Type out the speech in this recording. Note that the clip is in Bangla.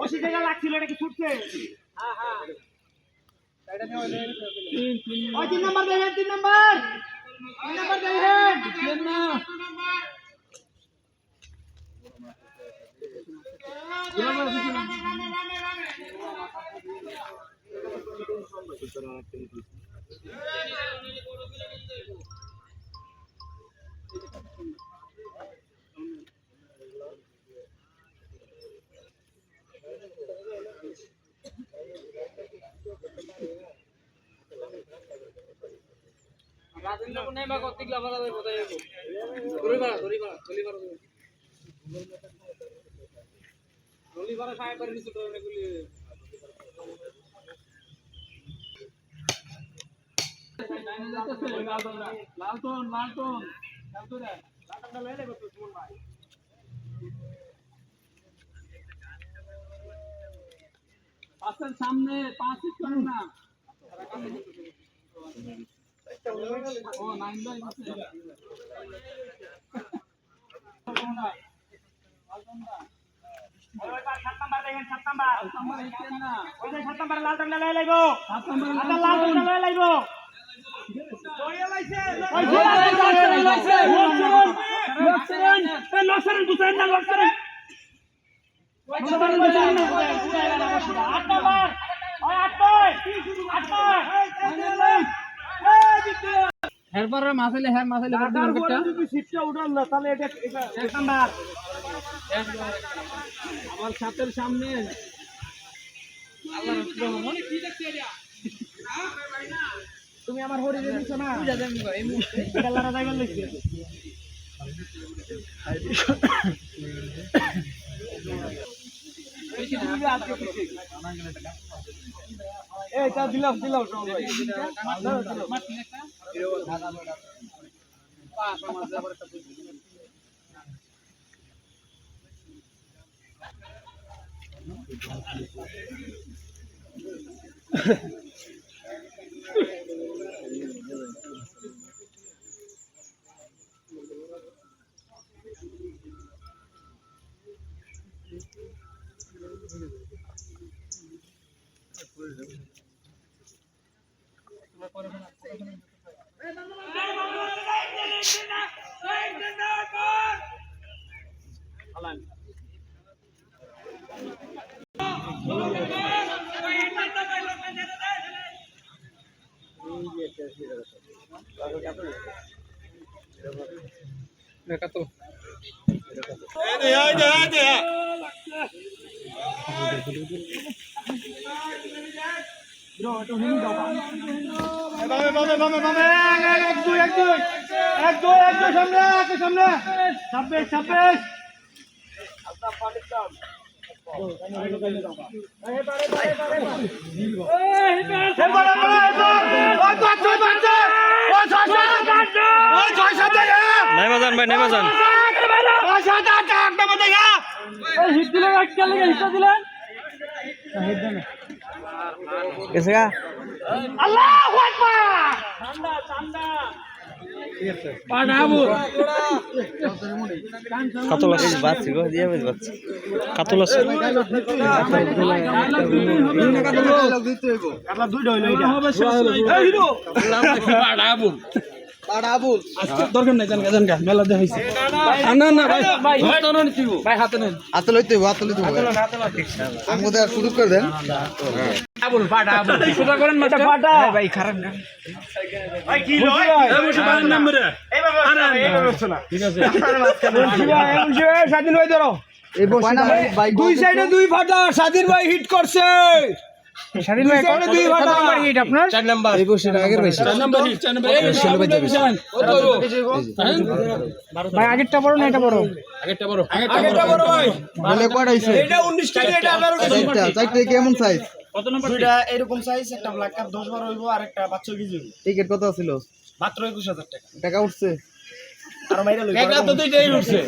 ওই জায়গা লাগছিল এটা কি ছুটছে? হ্যাঁ হ্যাঁ ওই 3 নাম্বার দেখেন 3 নাম্বার দেখেন না রাজেন্দ্র কোনে বা কতিক লাভালা দেব তাই ধরি বাড়া খায় করে নিচে তো অনেকগুলি লালটন রে লালটনটা লয়ে নেব তো সুমন ভাই পাশের সামনে 5 ফিট করেন না ও 9 ভাই আছে ওই পার 7 নাম্বার দেখেন 7 নাম্বার হিটেন না ওই যে 7 নাম্বার লালটন লয়ে লাইবো 7 নাম্বার লালটন লয়ে লাইবো দড়িয়া লাইছে ওই লাইছে লক্সরেন বুঝেন না লক্সরেন ওই 8 নাম্বার ওই 8 হেরবারে মাছাইলে একটা যদি সিটটা উঠান না তাহলে এটা এক নাম্বার আমার ছাতের সামনে আল্লাহর রহমতে মনে কি দেখতে এরিয়া তুমি আমার হরি দিছো না বুঝা দেন এই মুহূর্তে এটা লারা যাইবার লাগছে বেশি দূরে আজকে কিছু এইটা দিলাম সব ভাই মাছ একটা পাঁচ আমার যাবার একটা কাতল আছে বাচ্চি গো দিয়ে বাচ্চি কাতল আছে আপনারা দুইটা হইলো এটা এই হিরো পাড়াবুল আজকে দরকার নাই জানগা মেলা দেখাইছে না ভাই হাতে নেন ভাই হাতে নেন হাতে লইতে আমাদের শুরু করে দেন পাড়াবুল শুরু করেন মাস্টার পাটা ভাই খারাপ না ভাই কি লয় এই বসে বাড়ির নম্বরে এই বাবা না ঠিক আছে স্বাধীন ভাই ধরো এই বসে দুই সাইডে দুই ফাটা স্বাধীন ভাই হিট করছে স্বাধীন ভাই দুই ফাটা হিট আপনার 4 নাম্বার এই বসে আগের ভাই 4 নাম্বার হিট 4 নাম্বার ভাই আগেরটা বড় না এটা বড় আগেরটা বড় ভাই বলে কয়টা হইছে এটা 19 টা এটা 11 টা চারটা কেমন সাইজ কত নাম্বার দুইটা এরকম সাইজ একটা ব্ল্যাক কাপ 10 12 হইবো আর একটা 5 কেজি টিকেট কত ছিল মাত্র 21000 টাকা টাকা উঠছে আর মাইরা লইবো টাকা তো দুইটাই উঠছে